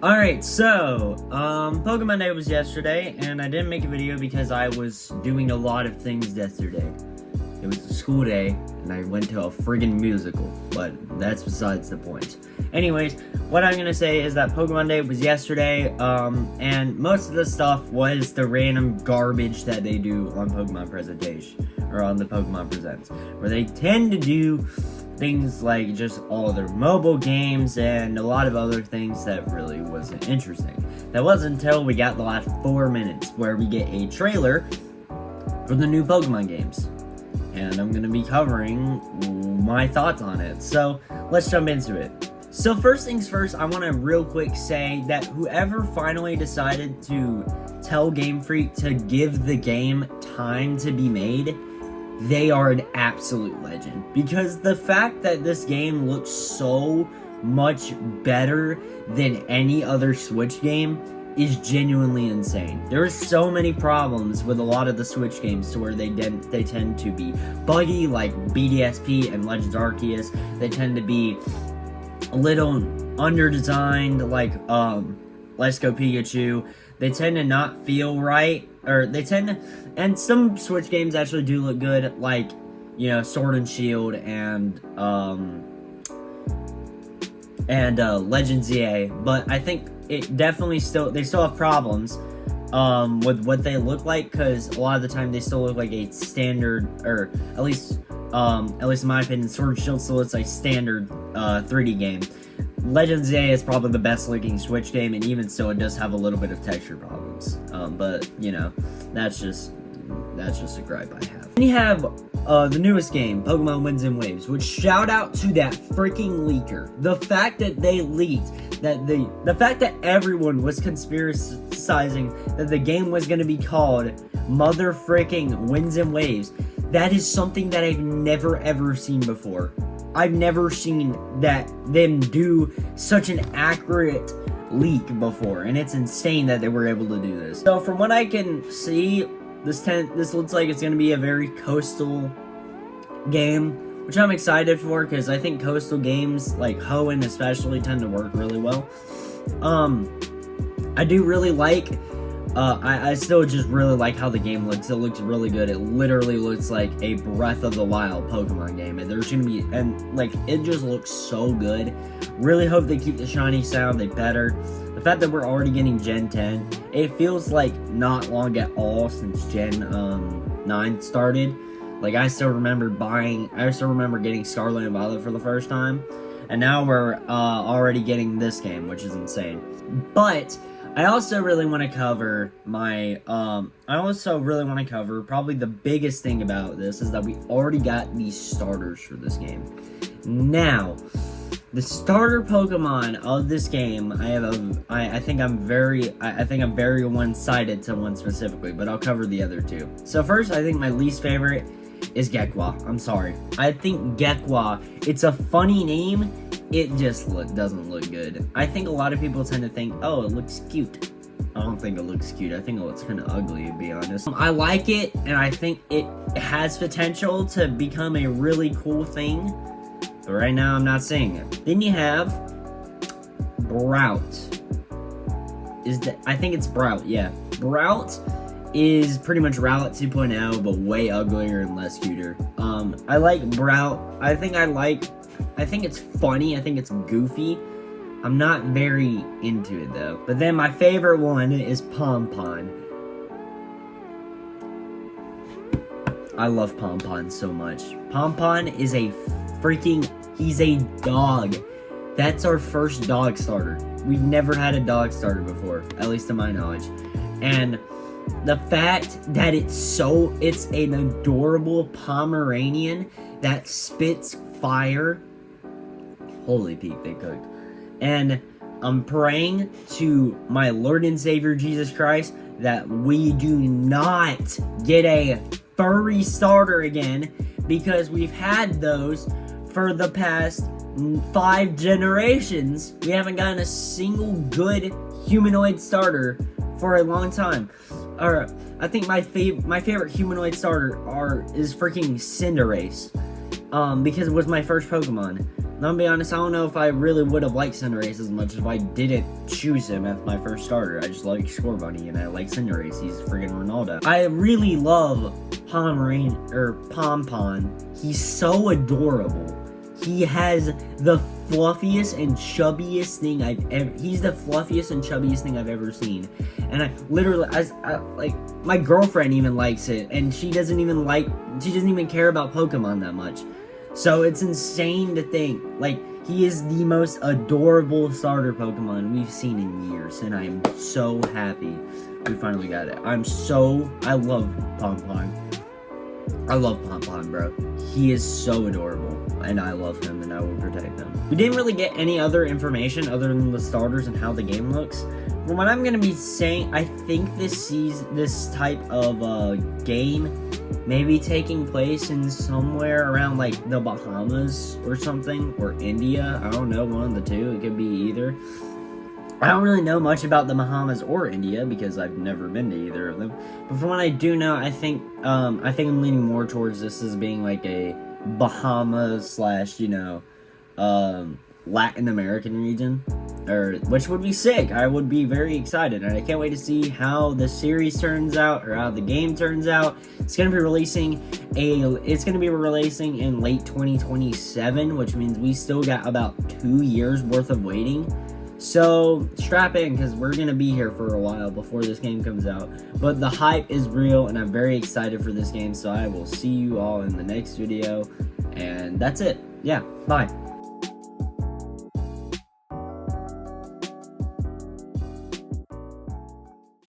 Alright, so, Pokemon Day was yesterday, and I didn't make a video because I was doing a lot of things yesterday. It was a school day, and I went to a friggin' musical, but that's besides the point. Anyways, what I'm gonna say is that Pokemon Day was yesterday, and most of the stuff was the random garbage that they do on Pokemon Presentation, or on the Pokemon Presents, where they tend to do things like just all their mobile games and a lot of other things that really wasn't interesting. That wasn't until we got the last 4 minutes where we get a trailer for the new Pokemon games. And I'm going to be covering my thoughts on it. So let's jump into it. So first things first, I want to real quick say that whoever finally decided to tell Game Freak to give the game time to be made, they are an absolute legend, because the fact that this game looks so much better than any other Switch game is genuinely insane. There are so many problems with a lot of the Switch games to where they tend to be buggy, like BDSP and Legends Arceus. They tend to be a little under-designed, like Let's Go Pikachu. They tend to not feel right, or they tend to, and some Switch games actually do look good, like, you know, Sword and Shield and Legends EA, but I think it definitely they still have problems with what they look like, because a lot of the time they still look like a standard, or at least in my opinion, Sword and Shield still looks like standard 3D game. Legends EA is probably the best looking Switch game, and even so, it does have a little bit of texture problems. But you know, that's just a gripe I have. Then you have the newest game, Pokemon Winds and Waves, which shout out to that freaking leaker. The fact that they leaked, that the fact that everyone was conspiracizing that the game was going to be called Mother Freaking Winds and Waves, that is something that I've never ever seen before. I've never seen them do such an accurate leak before, and it's insane that they were able to do this. So from what I can see, this looks like it's going to be a very coastal game, which I'm excited for, because I think coastal games, like Hoenn especially, tend to work really well. I do really like, I still just really like how the game looks. It looks really good. It literally looks like a Breath of the Wild Pokemon game, and there's gonna be, and like, it just looks so good. Really hope they keep the shiny sound, they better. The fact that we're already getting Gen 10, it feels like not long at all since Gen 9 started. Like, I still remember getting Scarlet and Violet for the first time, and now we're already getting this game, which is insane. But I also really want to cover probably the biggest thing about this is that we already got these starters for this game. Now, the starter Pokemon of this game, I think I'm very one-sided to one specifically, but I'll cover the other two. So first, I think my least favorite is Gekwa. I'm sorry. I think Gekwa, it's a funny name. It just doesn't look good. I think a lot of people tend to think, oh, it looks cute. I don't think it looks cute. I think it looks kind of ugly, to be honest. I like it, and I think it has potential to become a really cool thing. But right now, I'm not seeing it. Then you have Brout. I think it's Brout, yeah. Brout is pretty much Rowlet 2.0, but way uglier and less cuter. I like Brout. I think it's funny. I think it's goofy. I'm not very into it, though. But then my favorite one is Pompon. I love Pompon so much. Pompon is he's a dog. That's our first dog starter. We've never had a dog starter before, at least to my knowledge. And the fact that it's an adorable Pomeranian that spits fire. Holy peak, they cooked. And I'm praying to my Lord and Savior Jesus Christ that we do not get a furry starter again, because we've had those for the past 5 generations. We haven't gotten a single good humanoid starter for a long time. I think my favorite humanoid starter is freaking Cinderace. because it was my first Pokemon. And I'll be honest, I don't know if I really would have liked Cinderace as much if I didn't choose him as my first starter. I just like Scorbunny, and I like Cinderace. He's friggin' Ronaldo. I really love Pompon. He's so adorable. He has the fluffiest and chubbiest thing he's the fluffiest and chubbiest thing I've ever seen. And I literally, like, my girlfriend even likes it, and she doesn't even care about Pokemon that much. So it's insane to think, like, he is the most adorable starter Pokemon we've seen in years, and I am so happy we finally got it. I love Pompon. I love Pompon, bro. He is so adorable, and I love him, and I will protect him. We didn't really get any other information other than the starters and how the game looks. From what I'm gonna be saying, I think this type of game may be taking place in somewhere around like the Bahamas or something, or India. I don't know, one of the two. It could be either. I don't really know much about the Bahamas or India because I've never been to either of them. But from what I do know, I think I'm leaning more towards this as being like a Bahamas / Latin American region, which would be sick. I would be very excited, and I can't wait to see how the series turns out, or how the game turns out. It's gonna be releasing in late 2027, which means we still got about 2 years worth of waiting. So strap in, because we're gonna be here for a while before this game comes out. But the hype is real, and I'm very excited for this game. So I will see you all in the next video, and that's it. Yeah, bye.